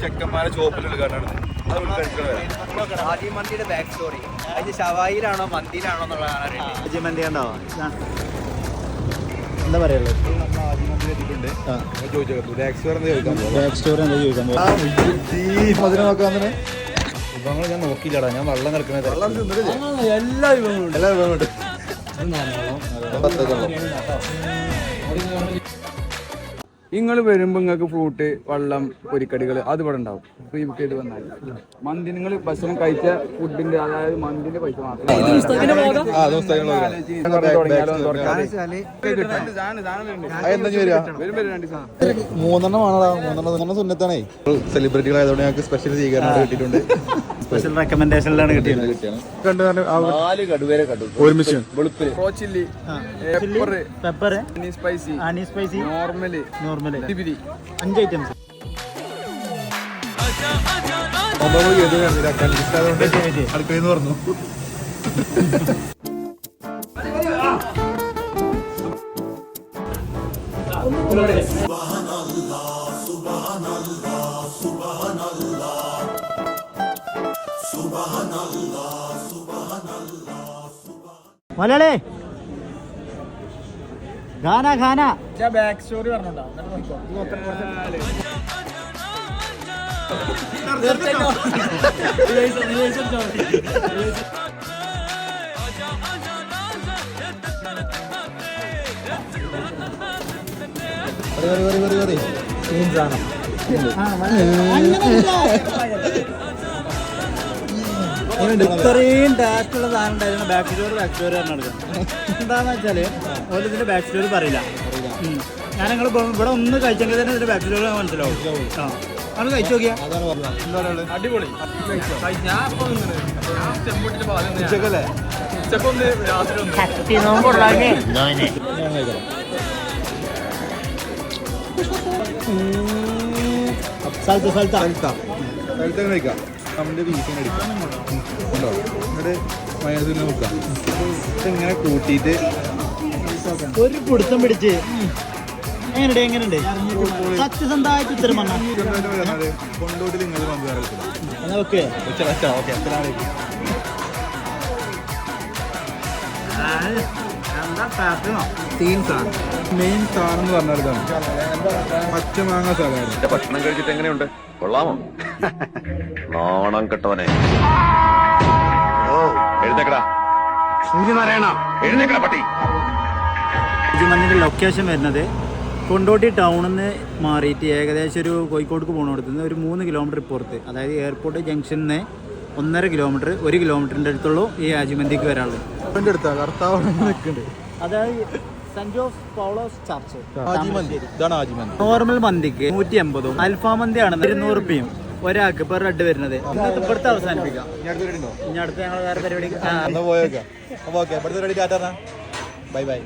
ചെക്കന്മാരെ ചോപ്പിലുള്ള കാണാണ്. ഹാജി മന്തിയുടെ back story അതിന് ഷവായിലാണോ മന്തിയിലാണോ എന്നുള്ളതാണ്. ഹാജി മന്തി ഉണ്ടോ എന്താ പറയുള്ളത്? വിഭവങ്ങൾ ഞാൻ നോക്കിയില്ലടാ, ഞാൻ വെള്ളം കിടക്കുന്നത് എല്ലാ വിഭവങ്ങളും നിങ്ങൾ വരുമ്പോൾ നിങ്ങൾക്ക് ഫ്രൂട്ട് വെള്ളം പൊരിക്കടികൾ അത് ഇവിടെ ഉണ്ടാവും. ഫ്രീ ബുക്ക് ചെയ്ത് വന്നാൽ മന്തി നിങ്ങൾ ഭക്ഷണം കഴിച്ച ഫുഡിന്റെ അതായത് മന്തിന്റെ പൈസ മാത്രം 3 സുന്നത്താണേ. സെലിബ്രിറ്റികളായതുകൊണ്ട് ഞങ്ങൾക്ക് സ്പെഷ്യൽ സ്വീകരണം കിട്ടിയിട്ടുണ്ട്. സ്പെഷ്യൽ റെക്കമെൻഡേഷനിലാണ് കിട്ടിയത്. ഒരുമിച്ച് പെപ്പർ സ്പൈസി നോർമല് 5 ഐറ്റംസ്. അടുക്കളന്ന് പറഞ്ഞു. മലയാളി ഖാന ഖാന ബാക്ക് സ്റ്റോറി പറഞ്ഞോണ്ടാ. ഇത്രയും ടേസ്റ്റുള്ള സാധനം ഉണ്ടായിരുന്നു. ബാക്ക് സ്റ്റോറി പറഞ്ഞെടുക്കണം. എന്താന്ന് വെച്ചാല് ഓരോ ഇതിന്റെ ബാക്ക് സ്റ്റോറി പറയില്ല. ഞാൻ നിങ്ങൾ ഇവിടെ ഒന്ന് കഴിച്ചെങ്കിൽ തന്നെ ഇതിന്റെ ബാക്ക് സ്റ്റോറി മനസ്സിലാവും. അത് കഴിച്ചു നോക്കിയാ അടിപൊളി. കഴിക്കാം. നമ്മുടെ ബീഫിനെ എടുക്കാം. എന്നിട്ട് മയത്തിൽ നോക്കാം. ഇതിങ്ങനെ കൂട്ടിയിട്ട് ഒരു പിടുത്തം പിടിച്ച് എങ്ങനെയുണ്ട് സത്യസന്ധമായിട്ട് ഉത്തരം പറഞ്ഞാൽ കൊണ്ടോട്ടിൽ നിങ്ങൾ ഓക്കെ. മെയിൻ സാധനം എന്ന് പറഞ്ഞാൽ ഇതാണ് പച്ചമാങ്ങ സാധനം. ഭക്ഷണം കഴിച്ചിട്ട് എങ്ങനെയുണ്ട്? കൊള്ളാമോ? നാണം കെട്ടവനെ. എഴുന്നേക്കടാ എഴുന്നേക്കടാ പട്ടി. മന്തിന്റെ ലൊക്കേഷൻ വരുന്നത് കൊണ്ടോട്ടി ടൗണിൽ നിന്ന് മാറിയിട്ട് ഏകദേശം ഒരു കോഴിക്കോടേക്ക് പോകുന്നിടത്ത് നിന്ന് ഒരു 3 കിലോമീറ്റർ പുറത്ത്, അതായത് എയർപോർട്ട് ജംഗ്ഷനിൽ നിന്ന് 1.5 കിലോമീറ്റർ 1 കിലോമീറ്ററിൻ്റെ അടുത്തുള്ളൂ ഈ ഹാജിമന്തിക്ക് വരാനുള്ളത്. അതായത് സെന്റ് ജോസ് പൗലോസ് ചർച്ച്. നോർമൽ മന്തിക്ക് 180, അൽഫാം മന്തിയാണ് 200 രൂപയും ഒരാൾക്ക് പെർ ഹെഡ് വരുന്നത്. ഇവിടുത്തെ അവസാനിപ്പിക്കാം. ഇനി അടുത്ത ഞങ്ങൾ വേറെ പരിപാടി. Bye bye.